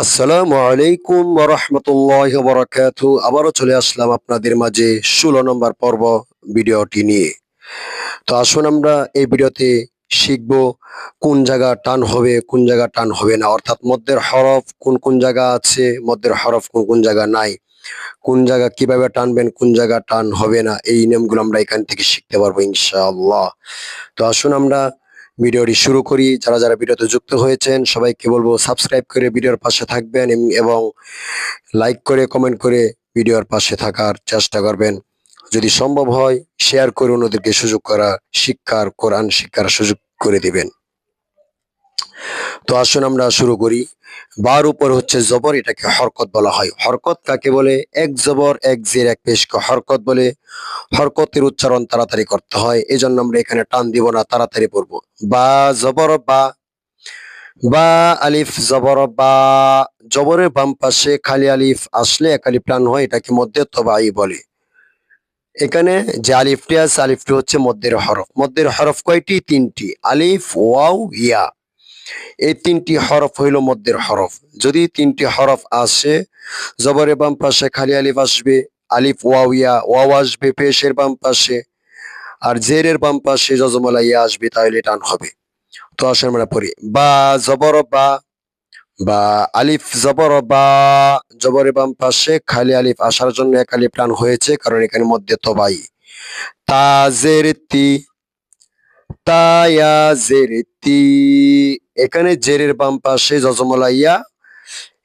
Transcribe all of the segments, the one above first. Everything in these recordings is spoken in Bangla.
আসসালামু আলাইকুম ওয়া রাহমাতুল্লাহি ওয়া বারাকাতুহু। আবারও চলে আসলাম আপনাদের মাঝে ১৬ নম্বর পর্ব ভিডিওটি নিয়ে। তো আসুন আমরা এই ভিডিওতে শিখব কোন জায়গা টান হবে, কোন জায়গা টান হবে না। অর্থাৎ মদ্দের হরফ কোন কোন জায়গা আছে, মদ্দের হরফ কোন কোন জায়গা নাই, কোন জায়গা কিভাবে টানবেন, কোন জায়গা টান হবে না, এই নিয়মগুলো আমরা এখান থেকে শিখতে পারবো ইনশাআল্লাহ। তো আসুন আমরা ভিডিওটি শুরু করি। যারা যারা ভিডিওতে যুক্ত হয়েছেন সবাইকে বলবো সাবস্ক্রাইব করে ভিডিওর পাশে থাকবেন এবং লাইক করে কমেন্ট করে ভিডিওর পাশে থাকার চেষ্টা করবেন। যদি সম্ভব হয় শেয়ার করে অন্যদেরকে সুযোগ করা শিক্ষার কোরআন শিক্ষার সুযোগ করে দিবেন। তো আসুন আমরা শুরু করি। বার উপর হচ্ছে জবর, এটাকে হরকত বলা হয়। হরকত কাকে বলে? এক জবর এক জের এক পেশকে হরকত বলে। হরকতের উচ্চারণ তাড়াতাড়ি করতে হয়, এজন্য আমরা এখানে টান দিব না, তাড়াতাড়ি পড়বো। বা জবর বা, বা আলিফ জবর বা। জবরের বাম পাশে খালি আলিফ আসলে এক আলিফ টান হয়, এটাকে মধ্যে তবাই বলে। এখানে যে আলিফটি আছে আলিফটি হচ্ছে মধ্যের হরফ। মধ্যের হরফ কয়টি? তিনটি। আলিফ ওয়াও ইয়া, এই তিনটি হরফ হইল মধ্যের হরফ। যদি তিনটি হরফ আসে, জবরের বাম পাশে খালি আলিফ আসবে, আলিফ ওয়াও ইয়া, ওয়াও আসবে পেশের বাম পাশে, আর জেরের বাম পাশে যজমলা ইয়া আসবে, তাহলে টান হবে। তো আসলে আমরা পড়ি বা জবর বা, বা আলিফ জবর বা। জবরের বাম পাশে খালি আলিফ আসার জন্য এক আলিফ টান হয়েছে, কারণ এখানে মধ্যে তবাই। তা জের তি, তা ইয়া জের তি। এখানে জেরের বাম পাশে যজমলা ইয়া,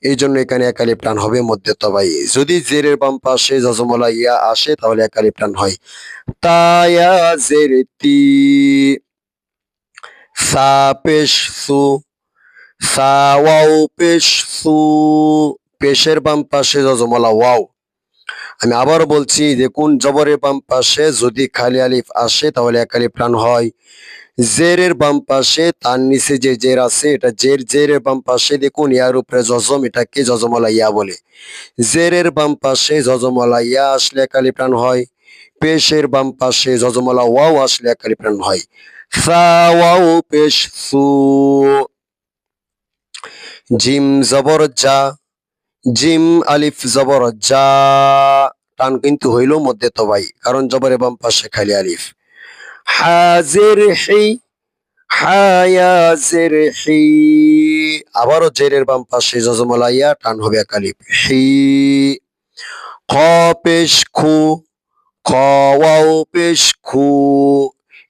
এই জন্য এখানে এক আলিফ টান হবে মধ্যে তবাই। যদি জেরের বাম পাশে যজমলা ইয়া আসে তাহলে এক আলিফ টান হয়। তা ইয়া জের তি। সা পেশ সু, সা ওয়াও পেশ সু। পেশের বাম পাশে যজমলা ওয়াও। আমি আবারও বলছি, দেখুন জবরের বাম পাশে যদি খালি আলিফ আসে তাহলে এক আলিফ টান হয়। জেরের বাম পাশে তার নিচে যে জের আছে এটা জের, জেরের বাম পাশে দেখুন ইয়ার উপরে যজম, এটাকে যজমলা ইয়া বলে। জেরের বাম পাশে যজমলা ইয়া আসলে এক আলিফ টান হয়। পেশের বাম পাশে যজমলা ওয়াও আসলে এক আলিফ টান হয়। সা ওয়াও পেশ সু। জিম জবর জা, জিম আলিফ জবর জা। টান কিন্তু হইল মধ্যে তবাই, কারণ জবরের বাম পাশে খালি আলিফ। হাজির হি, হায়াজির হি। আবারও জেরের বাম পাশে যজমলা ইয়া, টান হবে এক আলিফ। হি। খ পেশ খু, খ ওয়াও পেশ খু।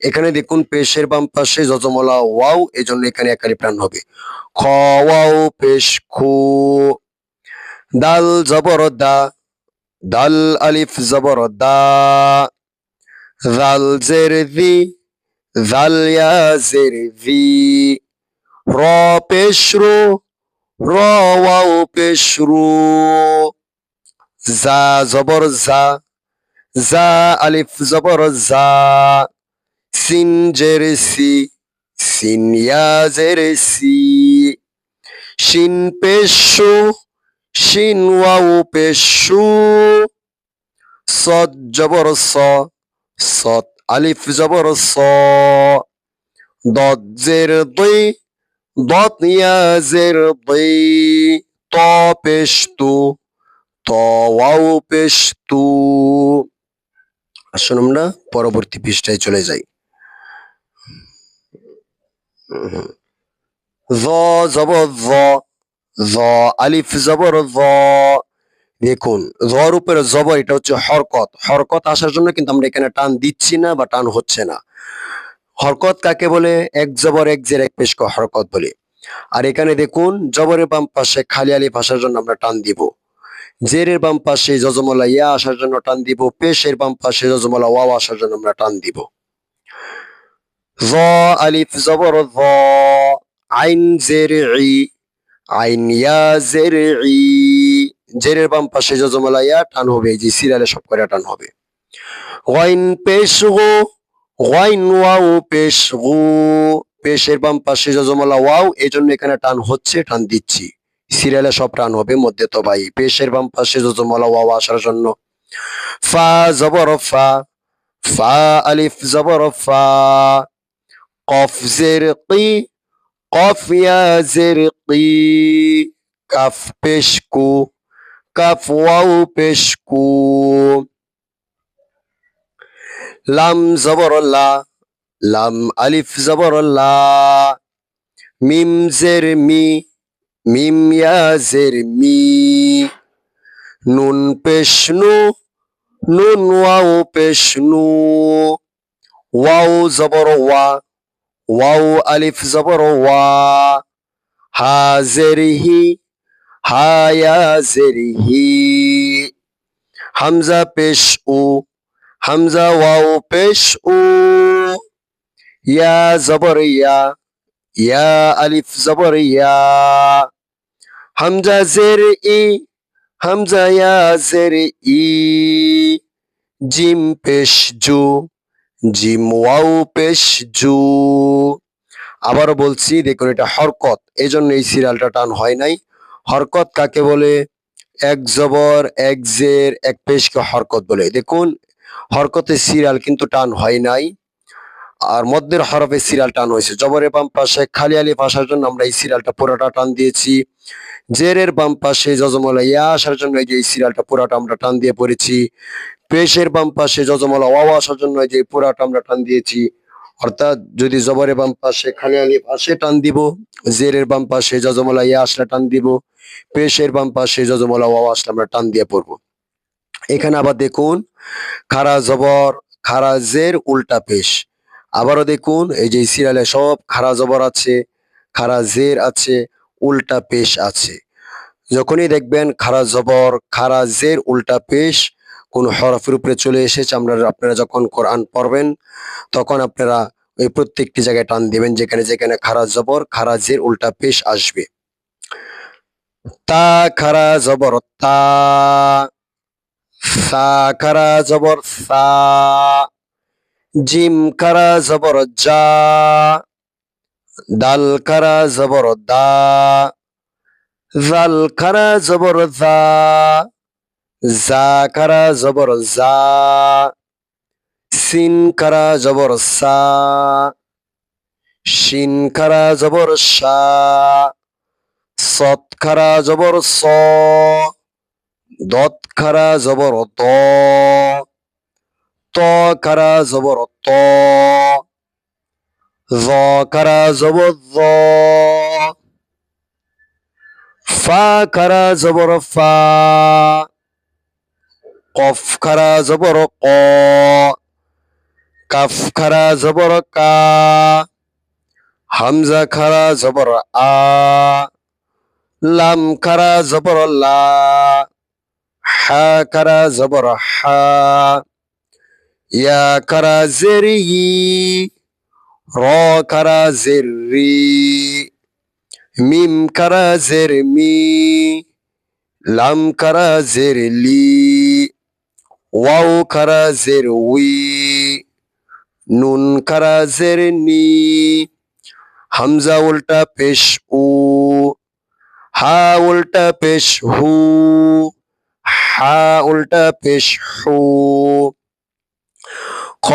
এখানে দেখুন পেশের বাম পাশে যজমলা ওয়াও, এজন্য এখানে এক আলিফ টান হবে। খ ওয়াও পেশ খু। দাল জবর দা, দাল আলিফ জবর দা। জাল জের দি, জাল ইয়া জের দি। র পেশ রু, র ওয়াও পেশ রু। জা জবর জা, জা আলিফ জবর জা। সিন জের সি, সিন ইয়া জের সি। শিন পেশ শু, শিন ওয়াও পেশ শু। সদ জবর স, সদ আলিফ জবর স। দদ জের দুই, দদ ইয়া জের দুই। ত পেশ তু, ত ওয়াও পেশ তু। আসুন আমরা পরবর্তী পৃষ্ঠায় চলে যাই। জ জবর জ, জ আলিফ জবর জ। দেখুন জর উপরে জবর, এটা হচ্ছে হরকত। হরকত আসার জন্য কিন্তু আমরা এখানে টান দিচ্ছি না বা টান হচ্ছে না। হরকত কাকে বলে? এক জবর এক জের এক পেশকে হরকত বলে। আর এখানে দেখুন জবরের বাম পাশে খালি আলিফ আসার জন্য আমরা টান দিব। জেরের বাম পাশে যজমলা ইয়া আসার জন্য টান দিব। পেশের বাম পাশে যজমলা ওয়াও আসার জন্য আমরা টান দিব। জ আলিফ জবর জ। আইন জের ই, আইন ইয়া জের ই। জেরের বাম পাশে যজমলা ইয়া, টান হবে, এই যে সিরিয়ালে সব করে টান হবে। গইন পেশ গো, গইন ওয়াও পেশ গু। পেশের বাম পাশে যজমলা ওয়াও, এই জন্য এখানে টান হচ্ছে, টান দিচ্ছি। সিরিয়ালে সব টান হবে মধ্যে তবাই। পেশের বাম পাশে যজমলা ওয়াও আসার জন্য। ফা জবর ফা, ফা আলিফ জবর ফা। কফ জের কি, কফ ইয়া জের কি। কাফ পেশ কু, কাফ ওয়াও পেশ কু। লাম জবর লা, লাম আলিফ জবর লা। মিম জের মি, মিম ইয়া জের মি। নুন পেশ নু, নুন ওয়াও পেশ নু। ওয়াও জবর ওয়া, ওয়াও আলিফ জবর ওয়া। হা জের হি, হা ইয়া জের হি। হামজা পেশ উ, হামজা ওয়াও পেশ উ। ইয়া জবর ইয়া, ইয়া আলিফ জবর ইয়া। হামজা জের ই, হামজা ইয়া জের ই। জিম পেশ জু, জিম ওয়াও পেশ জু। আবারও বলছি, দেখুন এটা হরকত, এই জন্য এই সিরিয়ালটা টান হয় নাই। হরকত কাকে বলে? এক জবর এক জের এক পেশকে হরকত বলে। দেখুন হরকতের সিরিয়াল কিন্তু টান হয় নাই, আর মধ্যের হরফের সিরিয়াল টান হয়েছে। জবরের বাম পাশে খালি আলিফ আসার জন্য আমরা এই সিরিয়ালটা পুরোটা টান দিয়েছি। জেরের বাম পাশে যজমলা ইয়া আসার জন্য এই যে এই সিরিয়ালটা পুরাটা আমরা টান দিয়ে পড়েছি। পেশের বাম পাশে যজমলা ওয়াও আসার জন্য এই যে পুরাটা আমরা টান দিয়েছি। অর্থাৎ যদি জবরের বাম পাশে খালি আলিফ আসে টান দিব, জেরের বাম পাশে যজমলা ইয়া আসলে টান দিব, পেশের বাম পাশে যজমলা ওয়াও আসলে আমরা টান দিয়ে পড়বো। এখানে আবার দেখুন খারা জবর, খারা জের উল্টা পেশ। আবারও দেখুন এই যে সিরিয়ালে সব খারা জবর আছে, খারা জের আছে, উল্টা পেশ আছে। যখনই দেখবেন খারা জবর, খারা জের, উল্টা পেশ কোন হরফের উপরে চলে এসেছে, আপনারা যখন কোরআন পড়বেন তখন আপনারা এই প্রত্যেকটি জায়গায় টান দিবেন যেখানে যেখানে খারা জবর, খারা জের, উল্টা পেশ আসবে। তা খারা জবর তা, সা খারা জবর সা। জিম খারা জবর জা, দাল খারা জবর দা। জাল খারা জবর জা, জা খারা জবর জা। সিন খারা জবর সা, শিন খারা জবর সা। সৎ খারা জবর স, দত খারা জবর ত। ত খারা জবর ত, জ খারা জবর জ। ফা খারা জবর ফা, কফ খারা জবর ক। কাফ খারা জবর কা, হামজা খারা জবর আ। লাম খারা জবর লা, হা খারা জবর হা। ইয়া খারা জের ই, র খারা জের রি। মিম খারা জের মি, লাম খারা জের লি। ওয়াও খারা জের উই, নুন খারা জের নি। হামজা উল্টা পেশ উ, হা উল্টা পেশ হু। হা উল্টা পেশ হু। খ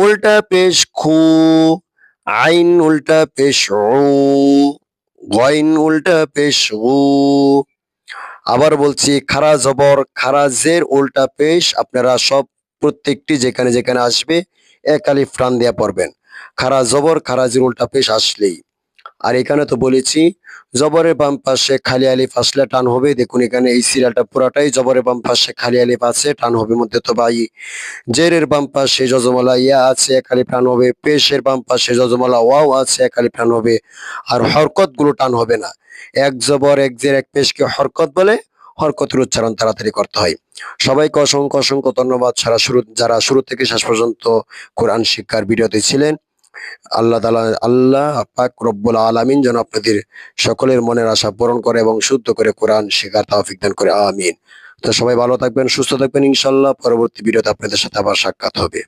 উল্টা পেশ খু, আইন উল্টা পেশ উ, গইন উল্টা পেশ গু। আবার বলছি খারা জবর, খারা জের, উল্টা পেশ আপনারা সব প্রত্যেকটি যেখানে যেখানে আসবে এক আলিফ টান দিয়ে পড়বেন। খারা জবর, খারা জের, উল্টা পেশ আসলেই। আর এখানে তো বলেছি জবরের বাম পাশে খালি আলিফ আসলে টান হবে। দেখুন এখানে এই সিরিয়ালটা পুরাটাই জবরের বাম পাশে খালি আলিফ আছে, টান হবে মধ্যে তো বাই। জেরের বাম পাশে যজমলা ইয়া আছে, এক আলিফ টান হবে। পেশের বাম পাশে যজমলা ওয়াও আছে, এক আলিফ টান হবে। আর হরকত গুলো টান হবে না। এক জবর এক জের এক পেশকে হরকত বলে, হরকতের উচ্চারণ তাড়াতাড়ি করতে হয়। সবাইকে অসংখ্য অসংখ্য ধন্যবাদ যারা শুরু থেকে শেষ পর্যন্ত কোরআন শিক্ষার ভিডিওতে ছিলেন। আল্লাহ পাক রব্বুল আলামিন যেন আপনাদের সকলের মনের আশা পূরণ করে এবং শুদ্ধ করে কোরআন শেখার তৌফিক দান করে, আমিন। তো সবাই ভালো থাকবেন, সুস্থ থাকবেন, ইনশাআল্লাহ পরবর্তী ভিডিওতে আপনাদের সাথে আবার সাক্ষাৎ হবে।